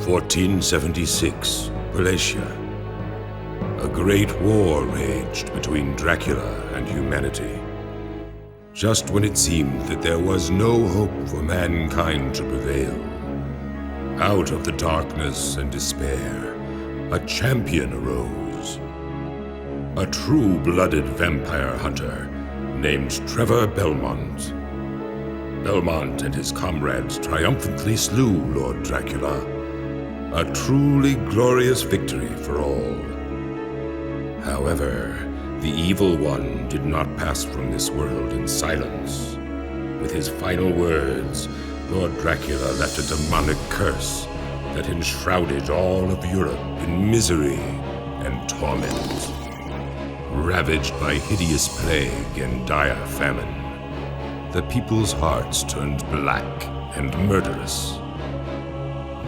1476, Wallachia. A great war raged between Dracula and humanity. Just when it seemed that there was no hope for mankind to prevail, out of the darkness and despair, a champion arose. A true-blooded vampire hunter named Trevor Belmont. Belmont and his comrades triumphantly slew Lord Dracula. A truly glorious victory for all. However, the evil one did not pass from this world in silence. With his final words, Lord Dracula left a demonic curse that enshrouded all of Europe in misery and torment. Ravaged by hideous plague and dire famine, the people's hearts turned black and murderous.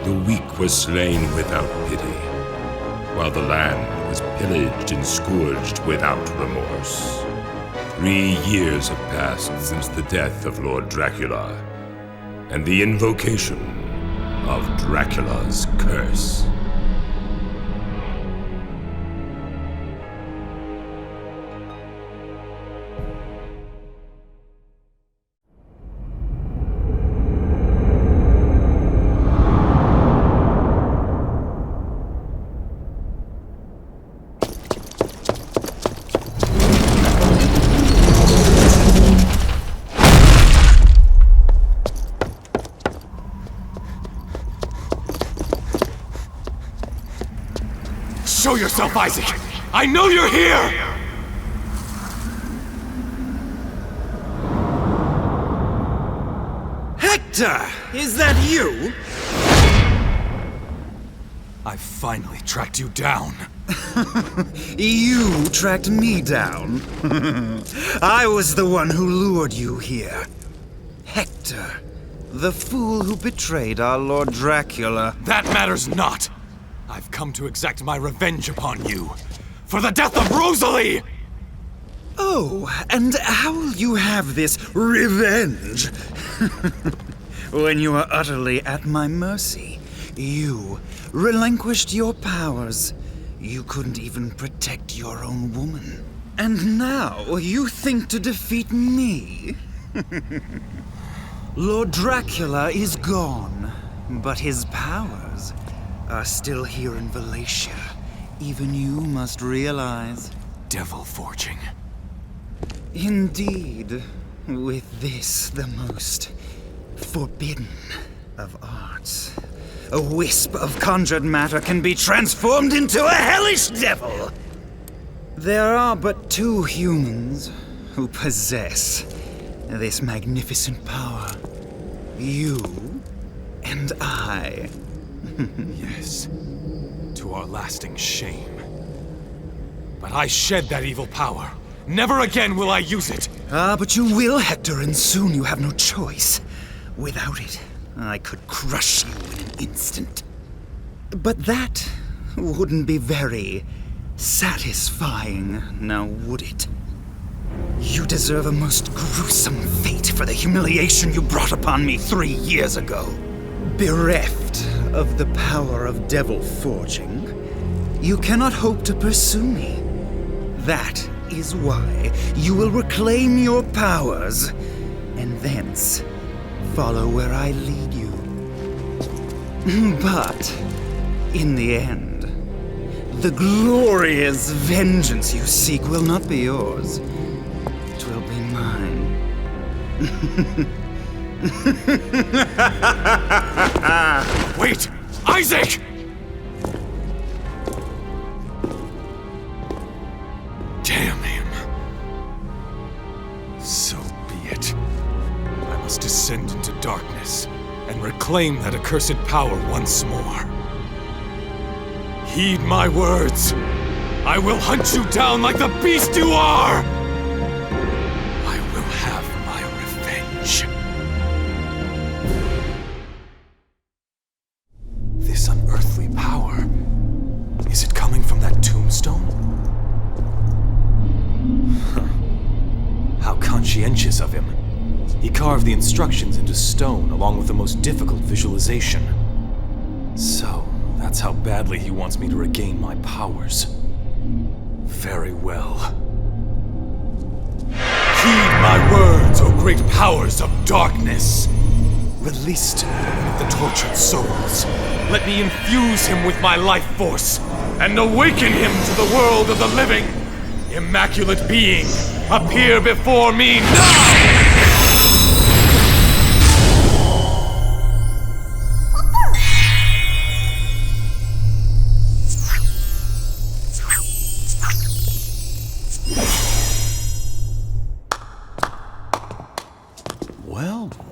The weak were slain without pity, while the land was pillaged and scourged without remorse. 3 years have passed since the death of Lord Dracula, and the invocation of Dracula's curse. Show yourself, Isaac! I know you're here! Hector! Is that you? I finally tracked you down. You tracked me down. I was the one who lured you here. Hector, the fool who betrayed our Lord Dracula. That matters not! I've come to exact my revenge upon you, for the death of Rosalie! Oh, and how will you have this revenge? When you are utterly at my mercy, you relinquished your powers. You couldn't even protect your own woman. And now you think to defeat me? Lord Dracula is gone, but his powers are still here in Wallachia. Even you must realize. Devil forging. Indeed, with this the most forbidden of arts, a wisp of conjured matter can be transformed into a hellish devil. There are but 2 humans who possess this magnificent power. You and I. Yes, to our lasting shame. But I shed that evil power. Never again will I use it. But you will, Hector, and soon you have no choice. Without it, I could crush you in an instant. But that wouldn't be very satisfying, now would it? You deserve a most gruesome fate for the humiliation you brought upon me 3 years ago. Bereft of the power of devil forging, you cannot hope to pursue me. That is why you will reclaim your powers, and thence follow where I lead you. But in the end, the glorious vengeance you seek will not be yours. It will be mine. Wait! Isaac! Damn him. So be it. I must descend into darkness and reclaim that accursed power once more. Heed my words. I will hunt you down like the beast you are! I will have my revenge. This unearthly power, is it coming from that tombstone? How conscientious of him. He carved the instructions into stone along with the most difficult visualization. So, That's how badly he wants me to regain my powers. Very well. Heed my words, O great powers of darkness! Release Demon of the tortured souls. Let me infuse him with my life force, and awaken him to the world of the living! Immaculate being, appear before me now!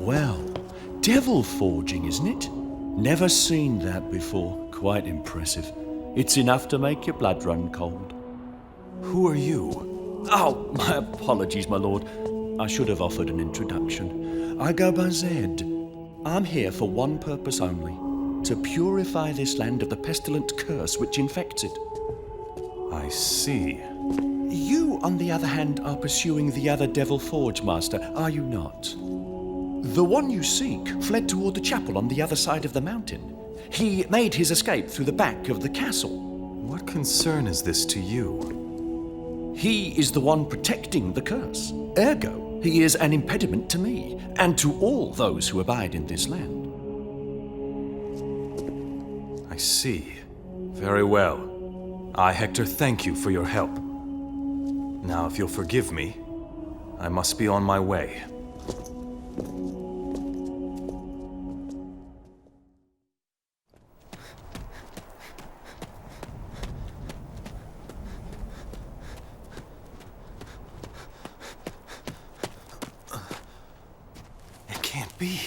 Well, devil forging, isn't it? Never seen that before. Quite impressive. It's enough to make your blood run cold. Who are you? Oh, my apologies, my lord. I should have offered an introduction. I go by Zed. I'm here for one purpose only. To purify this land of the pestilent curse which infects it. I see. You, on the other hand, are pursuing the other Devil Forge Master, are you not? The one you seek fled toward the chapel on the other side of the mountain. He made his escape through the back of the castle. What concern is this to you? He is the one protecting the curse. Ergo, he is an impediment to me, and to all those who abide in this land. I see. Very well. I, Hector, thank you for your help. Now, if you'll forgive me, I must be on my way. It can't be.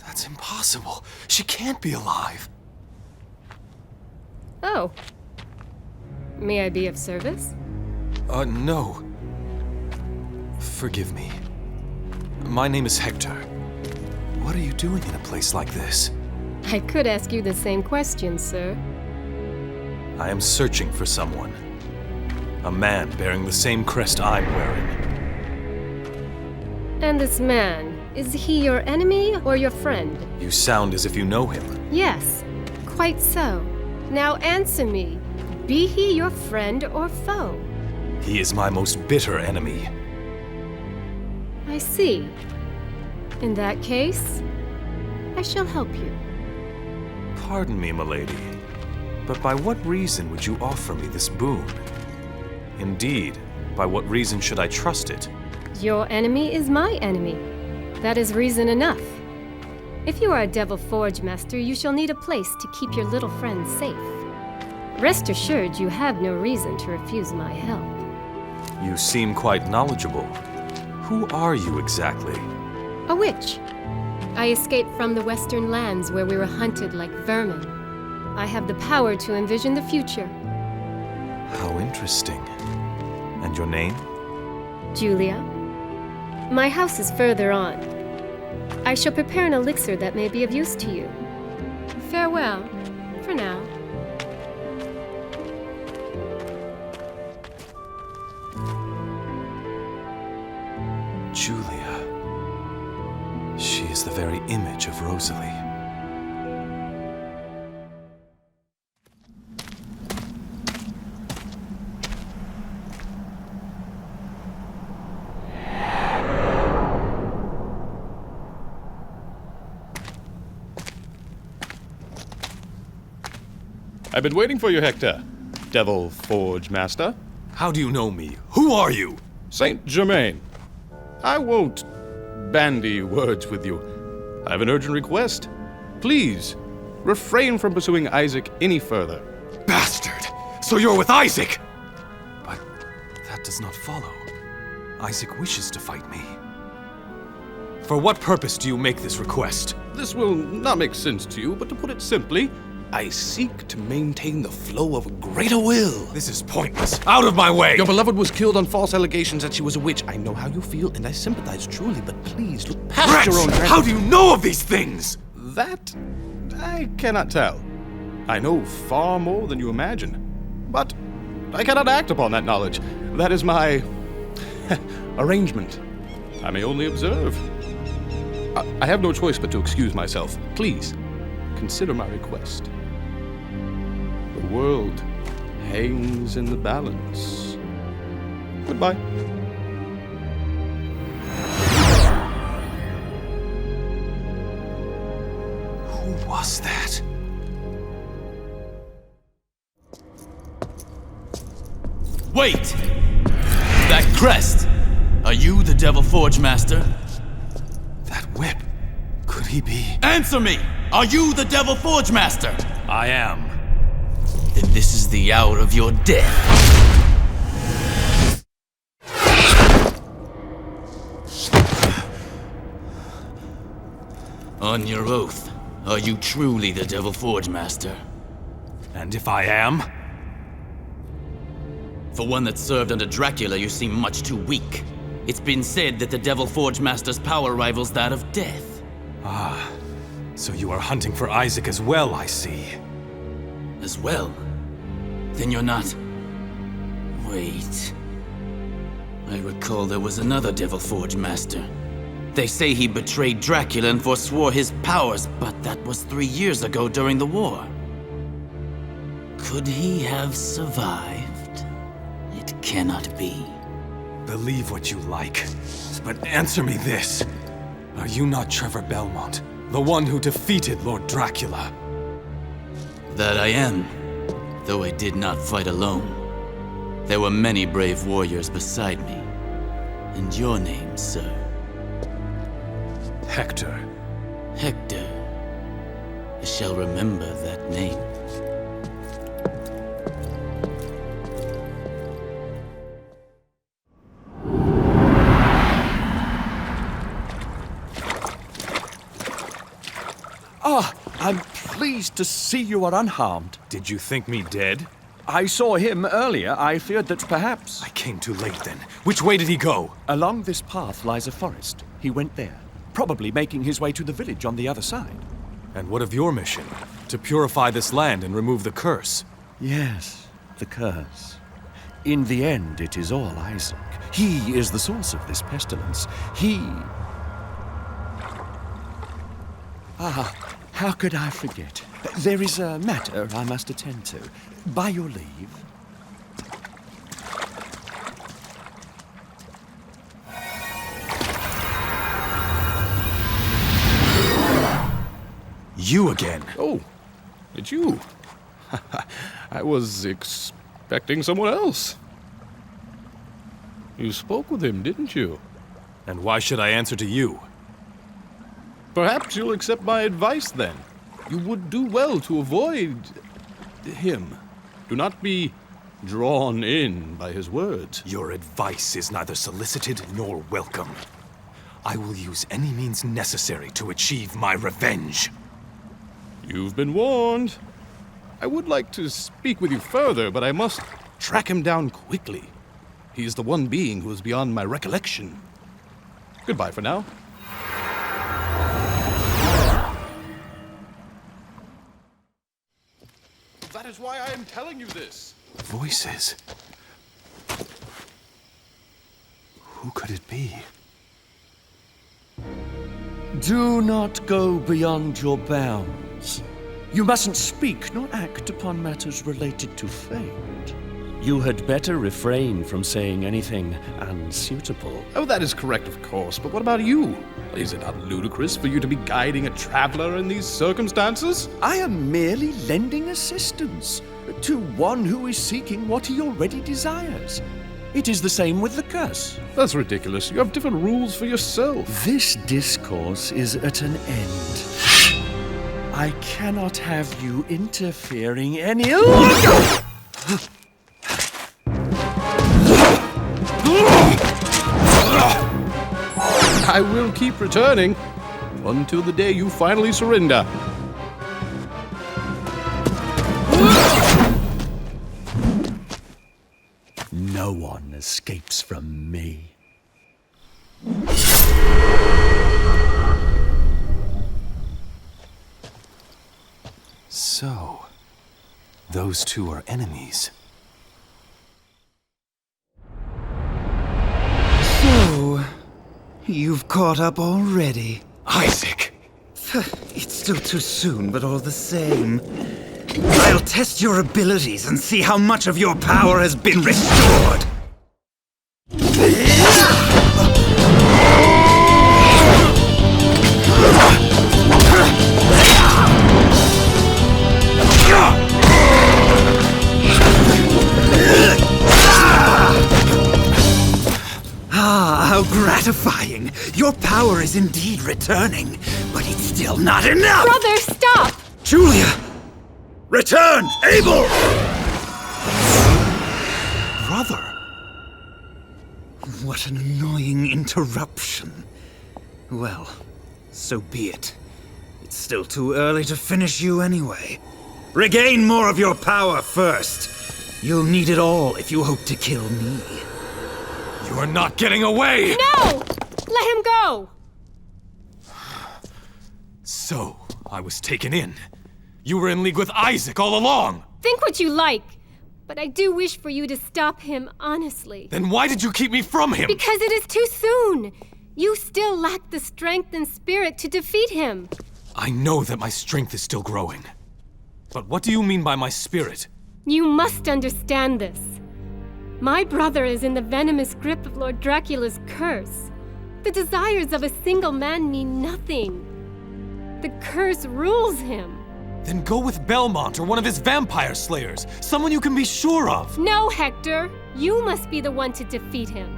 That's impossible. She can't be alive. Oh. May I be of service? No. Forgive me. My name is Hector. What are you doing in a place like this? I could ask you the same question, sir. I am searching for someone. A man bearing the same crest I'm wearing. And this man, is he your enemy or your friend? You sound as if you know him. Yes, quite so. Now answer me. Be he your friend or foe? He is my most bitter enemy. I see. In that case, I shall help you. Pardon me, milady, but by what reason would you offer me this boon? Indeed, by what reason should I trust it? Your enemy is my enemy. That is reason enough. If you are a Devil Forge Master, you shall need a place to keep your little friends safe. Rest assured, you have no reason to refuse my help. You seem quite knowledgeable. Who are you exactly? A witch. I escaped from the Western lands where we were hunted like vermin. I have the power to envision the future. How interesting. And your name? Julia. My house is further on. I shall prepare an elixir that may be of use to you. Farewell, for now. Julia. She is the very image of Rosalie. I've been waiting for you, Hector. Devil Forge Master. How do you know me? Who are you? Saint Germain. I won't bandy words with you. I have an urgent request. Please, refrain from pursuing Isaac any further. Bastard! So you're with Isaac! But that does not follow. Isaac wishes to fight me. For what purpose do you make this request? This will not make sense to you, but to put it simply, I seek to maintain the flow of a greater will. This is pointless. Out of my way! Your beloved was killed on false allegations that she was a witch. I know how you feel, and I sympathize truly, but please look past Wretch! your own... How do you know of these things? That I cannot tell. I know far more than you imagine, but I cannot act upon that knowledge. That is my arrangement. I may only observe. I have no choice but to excuse myself. Please, consider my request. The world hangs in the balance. Goodbye. Who was that? Wait! That crest! Are you the Devil Forge Master? That whip. Could he be? Answer me! Are you the Devil Forge Master? I am. Then this is the hour of your death. On your oath, are you truly the Devil Forge Master? And if I am? For one that served under Dracula, you seem much too weak. It's been said that the Devil Forge Master's power rivals that of death. So you are hunting for Isaac as well, I see. As well? Then you're not... Wait... I recall there was another Devil Forge Master. They say he betrayed Dracula and forswore his powers, but that was 3 years ago during the war. Could he have survived? It cannot be. Believe what you like, but answer me this. Are you not Trevor Belmont, the one who defeated Lord Dracula? That I am, though I did not fight alone. There were many brave warriors beside me. And your name, sir? Hector. Hector. I shall remember that name. I'm pleased to see you are unharmed. Did you think me dead? I saw him earlier. I feared that perhaps... I came too late then. Which way did he go? Along this path lies a forest. He went there, probably making his way to the village on the other side. And what of your mission? To purify this land and remove the curse? Yes, the curse. In the end, it is all Isaac. He is the source of this pestilence. He... how could I forget? There is a matter I must attend to. By your leave. You again? Oh, it's you. I was expecting someone else. You spoke with him, didn't you? And why should I answer to you? Perhaps you'll accept my advice then. You would do well to avoid him. Do not be drawn in by his words. Your advice is neither solicited nor welcome. I will use any means necessary to achieve my revenge. You've been warned. I would like to speak with you further, but I must track him down quickly. He is the one being who is beyond my recollection. Goodbye for now. That is why I am telling you this. Voices. Who could it be? Do not go beyond your bounds. You mustn't speak nor act upon matters related to fate. You had better refrain from saying anything unsuitable. Oh, that is correct, of course, but what about you? Is it not ludicrous for you to be guiding a traveler in these circumstances? I am merely lending assistance to one who is seeking what he already desires. It is the same with the curse. That's ridiculous. You have different rules for yourself. This discourse is at an end. I cannot have you interfering any longer! I will keep returning until the day you finally surrender. No one escapes from me. So, those two are enemies. So, you've caught up already. Isaac! It's still too soon, but all the same. I'll test your abilities and see how much of your power has been restored. Ah, how gratifying. Your power is indeed returning, but it's still not enough. Brother, stop! Julia! Return! Abel! Brother! What an annoying interruption. Well, so be it. It's still too early to finish you anyway. Regain more of your power first. You'll need it all if you hope to kill me. You are not getting away! No! Let him go! So, I was taken in. You were in league with Isaac all along! Think what you like, but I do wish for you to stop him, honestly. Then why did you keep me from him? Because it is too soon! You still lack the strength and spirit to defeat him. I know that my strength is still growing. But what do you mean by my spirit? You must understand this. My brother is in the venomous grip of Lord Dracula's curse. The desires of a single man mean nothing. The curse rules him. Then go with Belmont or one of his vampire slayers. Someone you can be sure of. No, Hector. You must be the one to defeat him.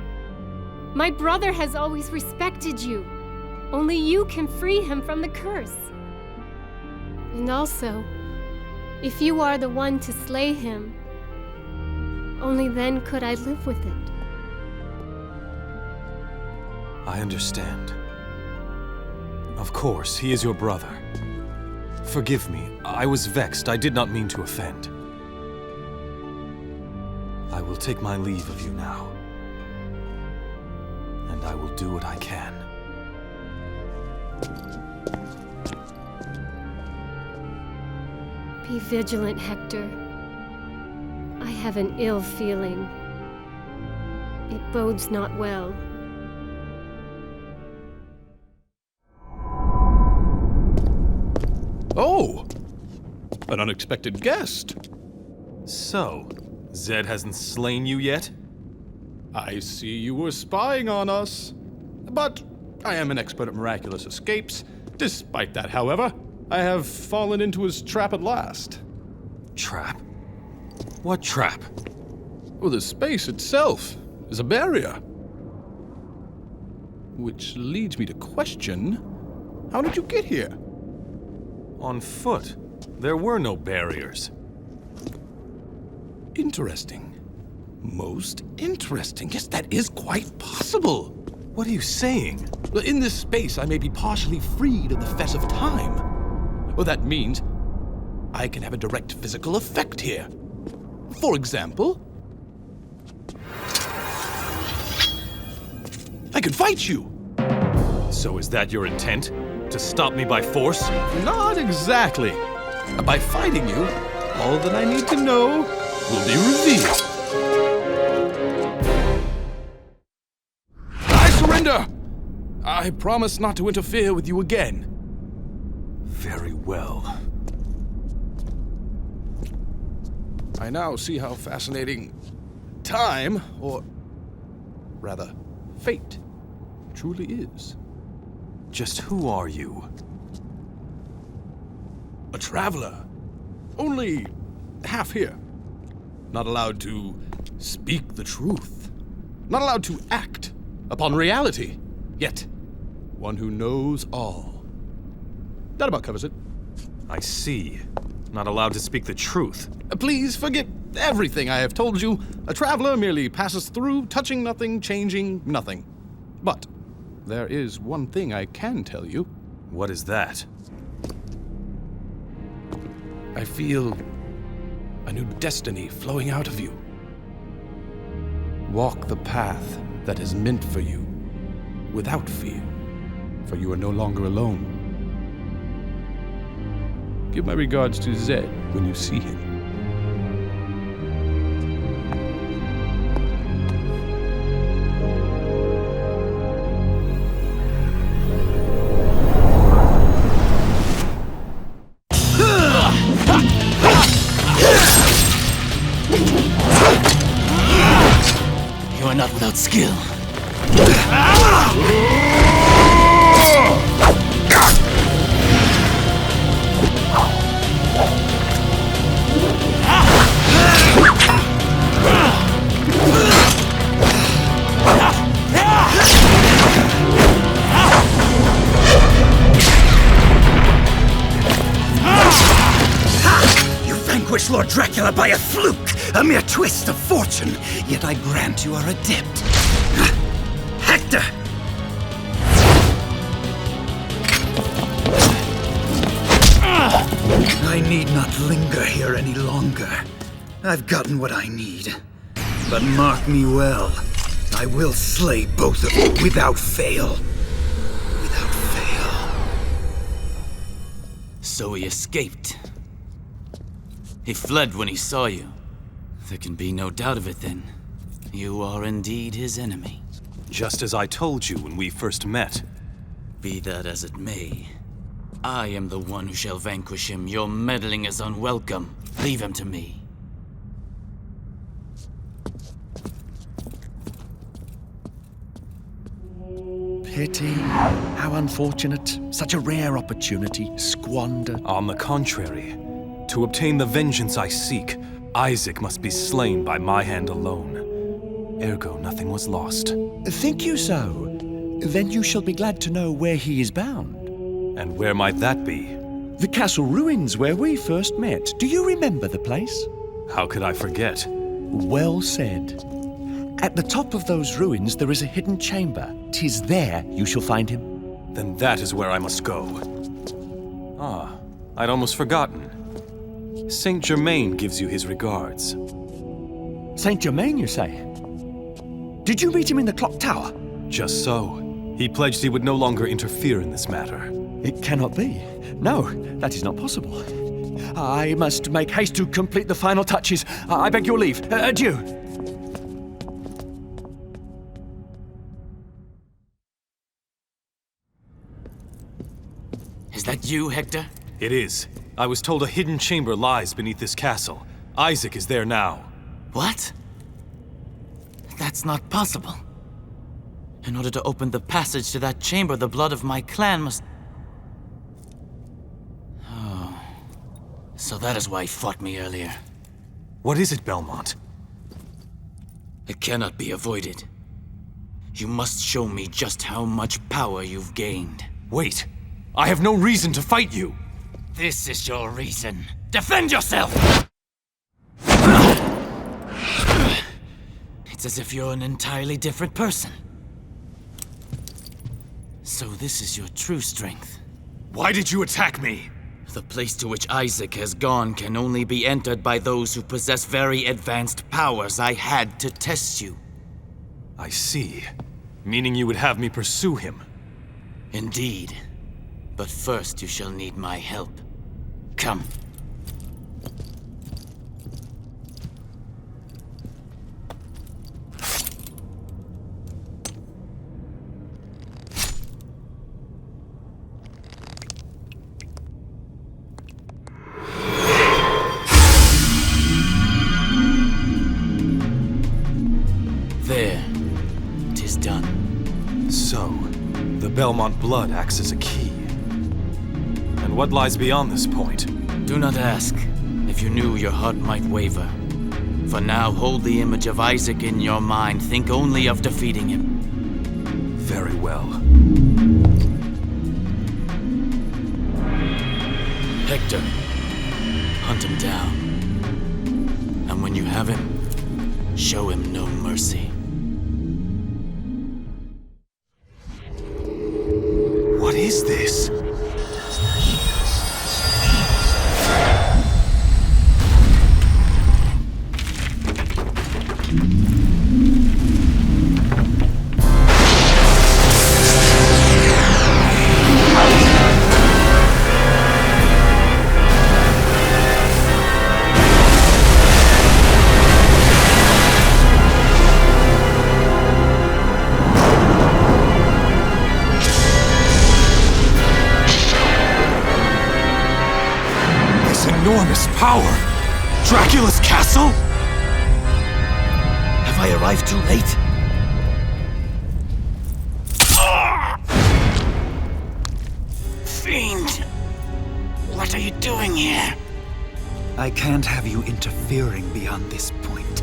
My brother has always respected you. Only you can free him from the curse. And also, if you are the one to slay him, only then could I live with it. I understand. Of course, he is your brother. Forgive me. I was vexed. I did not mean to offend. I will take my leave of you now. And I will do what I can. Be vigilant, Hector. I have an ill feeling. It bodes not well. Oh! An unexpected guest. So, Zed hasn't slain you yet? I see you were spying on us. But I am an expert at miraculous escapes. Despite that, however, I have fallen into his trap at last. Trap? What trap? Well, the space itself is a barrier. Which leads me to question, how did you get here? On foot. There were no barriers. Interesting. Most interesting. Yes, that is quite possible. What are you saying? Well, in this space, I may be partially freed of the fess of time. Well, that means I can have a direct physical effect here. For example, I could fight you. So is that your intent? To stop me by force? Not exactly. By fighting you, all that I need to know will be revealed. I surrender! I promise not to interfere with you again. Very well. I now see how fascinating time, or rather, fate, truly is. Just who are you? A traveler. Only half here. Not allowed to speak the truth. Not allowed to act upon reality. Yet, one who knows all. That about covers it. I see. Not allowed to speak the truth. Please forget everything I have told you. A traveler merely passes through, touching nothing, changing nothing. But there is one thing I can tell you. What is that? I feel a new destiny flowing out of you. Walk the path that is meant for you without fear, for you are no longer alone. Give my regards to Zed when you see him. are not without skill. Vanquish Lord Dracula by a fluke, a mere twist of fortune, yet I grant you are adept. Hector! I need not linger here any longer. I've gotten what I need. But mark me well, I will slay both of you without fail. Without fail. So he escaped. He fled when he saw you. There can be no doubt of it then. You are indeed his enemy. Just as I told you when we first met. Be that as it may, I am the one who shall vanquish him. Your meddling is unwelcome. Leave him to me. Pity. How unfortunate. Such a rare opportunity squandered. On the contrary, to obtain the vengeance I seek, Isaac must be slain by my hand alone. Ergo, nothing was lost. Think you so? Then you shall be glad to know where he is bound. And where might that be? The castle ruins where we first met. Do you remember the place? How could I forget? Well said. At the top of those ruins there is a hidden chamber. 'Tis there you shall find him. Then that is where I must go. Ah, I'd almost forgotten. Saint Germain gives you his regards. Saint Germain, you say? Did you meet him in the clock tower? Just so. He pledged he would no longer interfere in this matter. It cannot be. No, that is not possible. I must make haste to complete the final touches. I beg your leave. Adieu. Is that you, Hector? It is. I was told a hidden chamber lies beneath this castle. Isaac is there now. What? That's not possible. In order to open the passage to that chamber, the blood of my clan must... Oh. So that is why he fought me earlier. What is it, Belmont? It cannot be avoided. You must show me just how much power you've gained. Wait! I have no reason to fight you! This is your reason. Defend yourself! It's as if you're an entirely different person. So this is your true strength. Why did you attack me? The place to which Isaac has gone can only be entered by those who possess very advanced powers. I had to test you. I see. Meaning you would have me pursue him. Indeed. But first you shall need my help. Come. There. 'Tis done. So, the Belmont blood acts as a key. And what lies beyond this point? Do not ask. If you knew, your heart might waver. For now, hold the image of Isaac in your mind. Think only of defeating him. Very well. Hector, hunt him down. And when you have him, show him no mercy. What is this? Enormous power! Dracula's castle? Have I arrived too late? fiend! What are you doing here? I can't have you interfering beyond this point.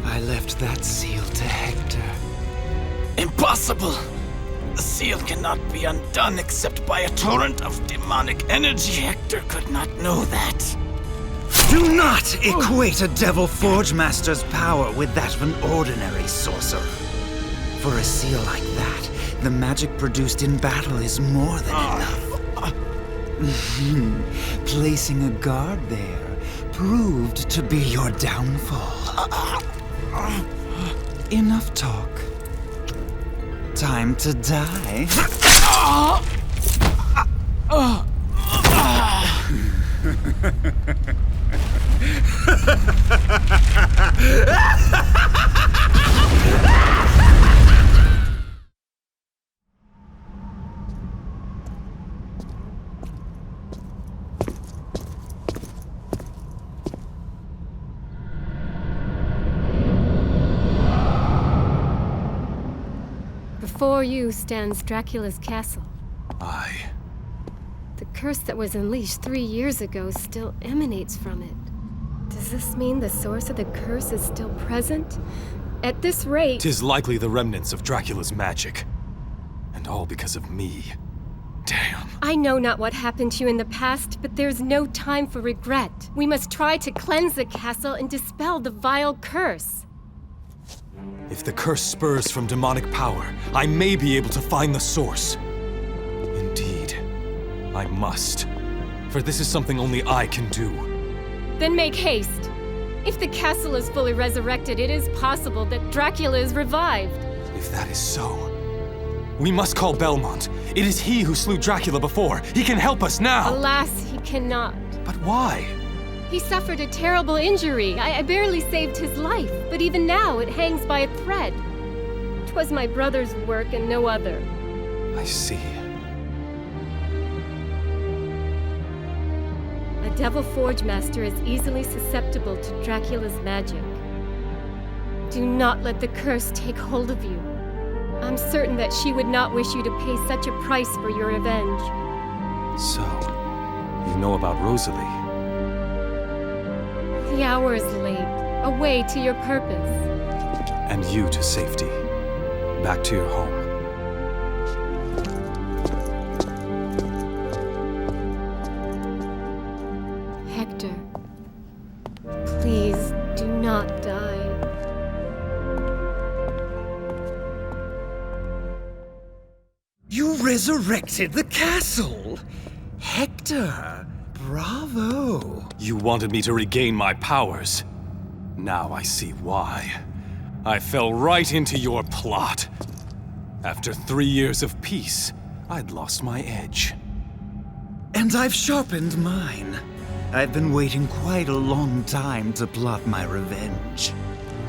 I left that seal to Hector. Impossible! The seal cannot be undone except by a torrent of demonic energy. Hector could not know that. Do not equate a Devil Forge Master's power with that of an ordinary sorcerer. For a seal like that, the magic produced in battle is more than enough. Placing a guard there proved to be your downfall. Enough talk. Time to die. Before you stands Dracula's castle. Aye. The curse that was unleashed 3 years ago still emanates from it. Does this mean the source of the curse is still present? At this rate... 'Tis likely the remnants of Dracula's magic. And all because of me. Damn. I know not what happened to you in the past, but there's no time for regret. We must try to cleanse the castle and dispel the vile curse. If the curse spurs from demonic power, I may be able to find the source. Indeed, I must. For this is something only I can do. Then make haste. If the castle is fully resurrected, it is possible that Dracula is revived. If that is so, we must call Belmont. It is he who slew Dracula before. He can help us now. Alas, he cannot. But why? He suffered a terrible injury. I barely saved his life, but even now it hangs by a thread. 'Twas my brother's work and no other. I see. A Devil Forge Master is easily susceptible to Dracula's magic. Do not let the curse take hold of you. I'm certain that she would not wish you to pay such a price for your revenge. So, you know about Rosalie? The hour is late. Away to your purpose. And you to safety. Back to your home. Hector, please do not die. You resurrected the castle! Hector, bravo! You wanted me to regain my powers. Now I see why. I fell right into your plot. After 3 years of peace, I'd lost my edge. And I've sharpened mine. I've been waiting quite a long time to plot my revenge.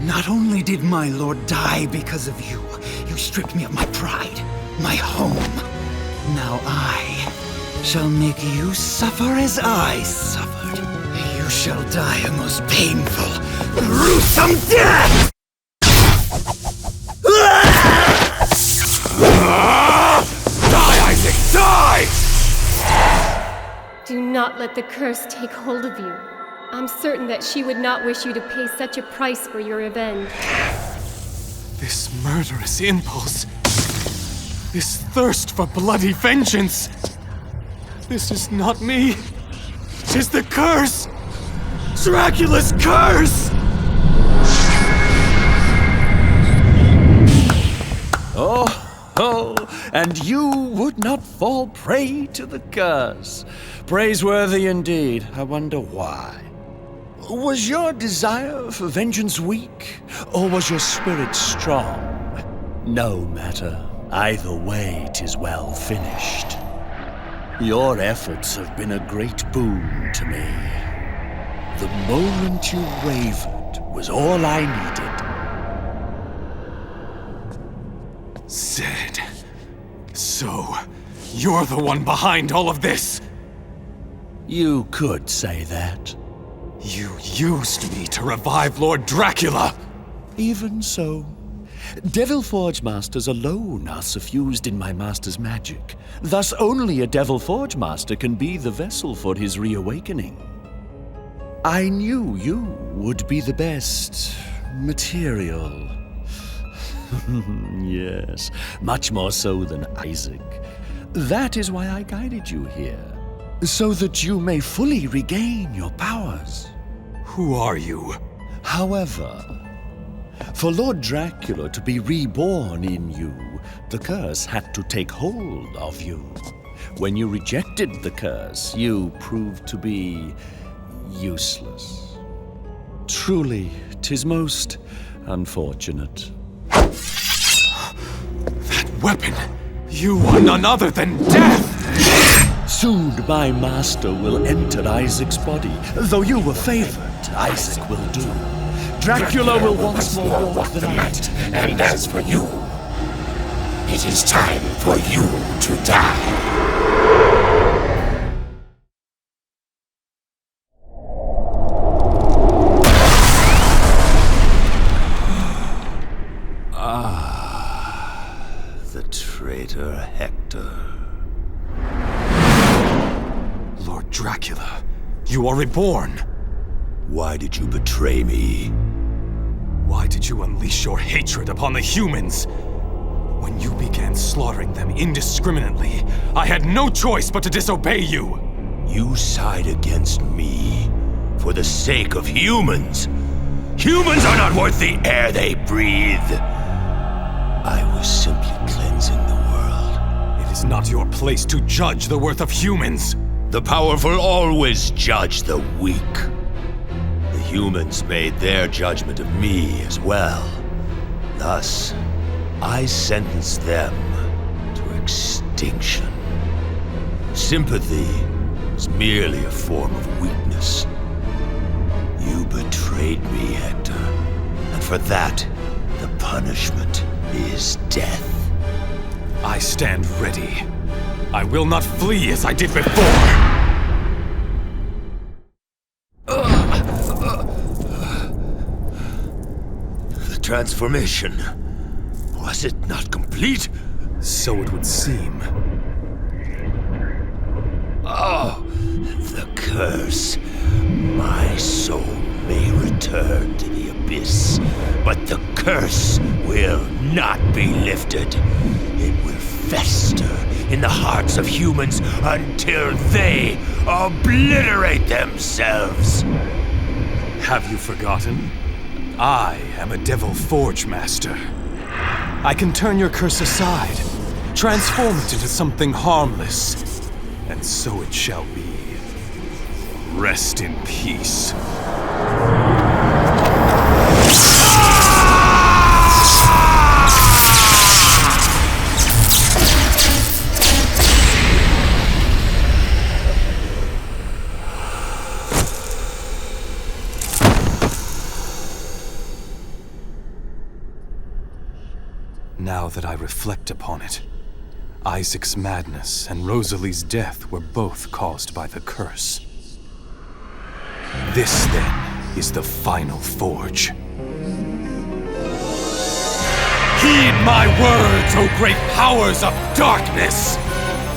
Not only did my lord die because of you, you stripped me of my pride, my home. Now I shall make you suffer as I suffered. You shall die a most painful, gruesome death! Die, Isaac, die! Do not let the curse take hold of you. I'm certain that she would not wish you to pay such a price for your revenge. This murderous impulse. This thirst for bloody vengeance. This is not me. 'Tis the curse! Dracula's curse! Oh, and you would not fall prey to the curse. Praiseworthy indeed. I wonder why. Was your desire for vengeance weak, or was your spirit strong? No matter. Either way, 'tis well finished. Your efforts have been a great boon to me. The moment you wavered was all I needed. Zed. So, you're the one behind all of this. You could say that. You used me to revive Lord Dracula. Even so, Devil Forge Masters alone are suffused in my master's magic. Thus only a Devil Forge Master can be the vessel for his reawakening. I knew you would be the best material. Yes, much more so than Isaac. That is why I guided you here, so that you may fully regain your powers. Who are you? However, for Lord Dracula to be reborn in you, the curse had to take hold of you. When you rejected the curse, you proved to be useless. Truly, 'tis most unfortunate. That weapon! You are none other than death! Soon my master will enter Isaac's body. Though you were favored, Isaac will do. Dracula will once more walk the night. And as for you, it is time for you to die. The traitor Hector. Lord Dracula, you are reborn! Why did you betray me? Why did you unleash your hatred upon the humans? When you began slaughtering them indiscriminately, I had no choice but to disobey you! You side against me for the sake of humans. Humans are not worth the air they breathe. I was simply cleansing the world. It is not your place to judge the worth of humans! The powerful always judge the weak. The humans made their judgment of me as well. Thus, I sentenced them to extinction. Sympathy is merely a form of weakness. You betrayed me, Hector, and for that, the punishment is death. I stand ready. I will not flee as I did before! The transformation, was it not complete? So it would seem. Oh, the curse. My soul may return to the abyss, but the curse will not be lifted. It will fester in the hearts of humans until they obliterate themselves. Have you forgotten? I am a Devil Forge Master. I can turn your curse aside, transform it into something harmless, and so it shall be. Rest in peace. Now that I reflect upon it, Isaac's madness and Rosalie's death were both caused by the curse. This, then, is the final forge. Heed my words, O great powers of darkness!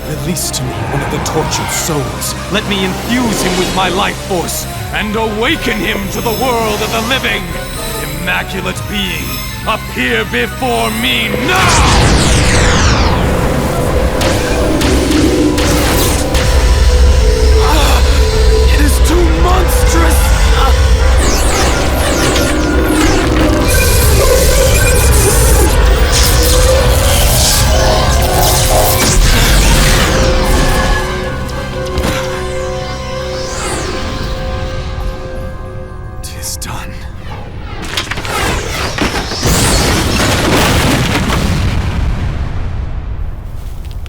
Release to me one of the tortured souls. Let me infuse him with my life force and awaken him to the world of the living. Immaculate being, appear before me now! It is too monstrous! Tis done.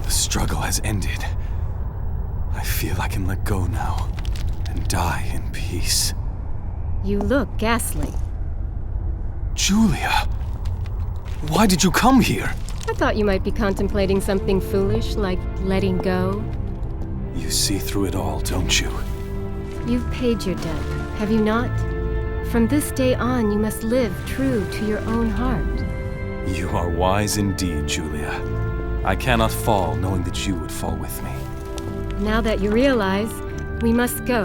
The struggle has ended. I feel I can let go now and die in peace. You look ghastly. Julia, why did you come here? I thought you might be contemplating something foolish, like letting go. You see through it all, don't you? You've paid your debt, have you not? From this day on, you must live true to your own heart. You are wise indeed, Julia. I cannot fall knowing that you would fall with me. Now that you realize, we must go.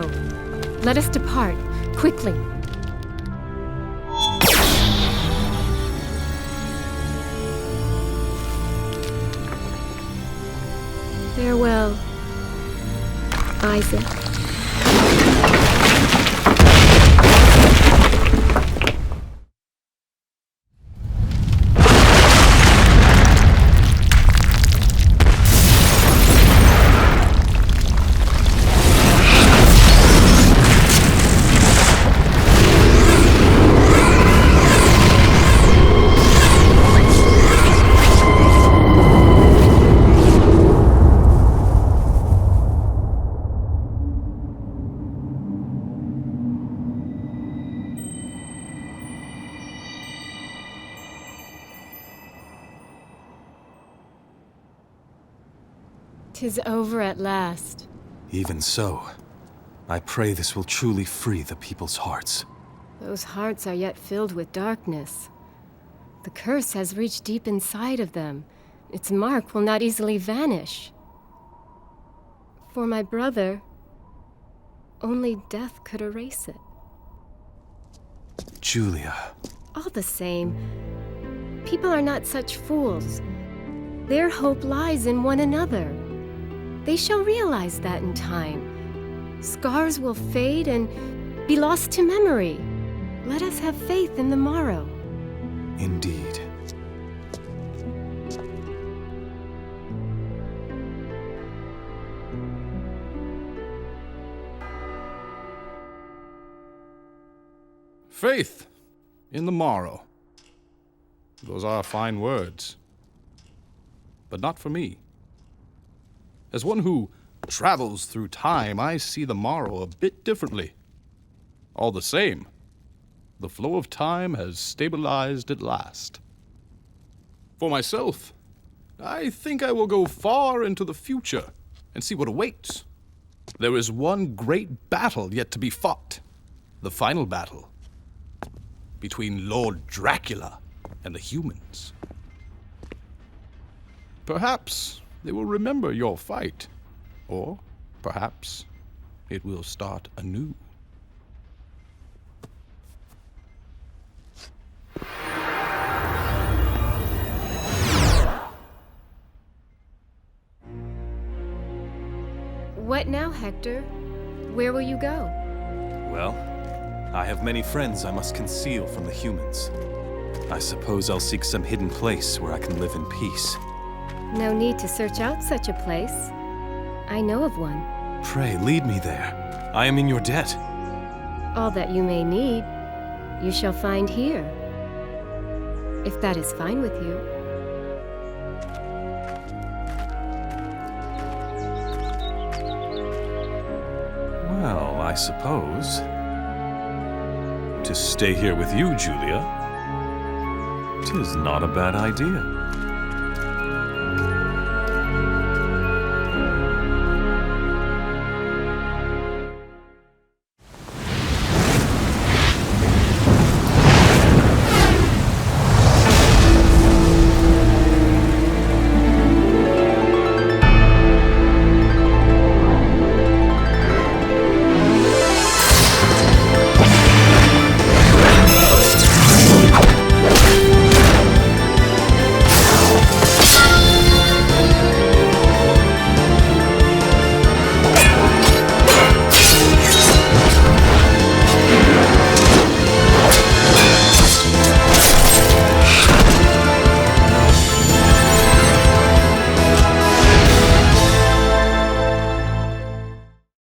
Let us depart, quickly. Farewell, Isaac. "'Tis over at last." Even so, I pray this will truly free the people's hearts. Those hearts are yet filled with darkness. The curse has reached deep inside of them. Its mark will not easily vanish. For my brother, only death could erase it. Julia. All the same, people are not such fools. Their hope lies in one another. They shall realize that in time. Scars will fade and be lost to memory. Let us have faith in the morrow. Indeed. Faith in the morrow. Those are fine words. But not for me. As one who travels through time, I see the morrow a bit differently. All the same, the flow of time has stabilized at last. For myself, I think I will go far into the future and see what awaits. There is one great battle yet to be fought. The final battle between Lord Dracula and the humans. Perhaps they will remember your fight, or perhaps it will start anew. What now, Hector? Where will you go? Well, I have many friends I must conceal from the humans. I suppose I'll seek some hidden place where I can live in peace. No need to search out such a place. I know of one. Pray, lead me there. I am in your debt. All that you may need, you shall find here. If that is fine with you. Well, I suppose. To stay here with you, Julia, 'tis not a bad idea.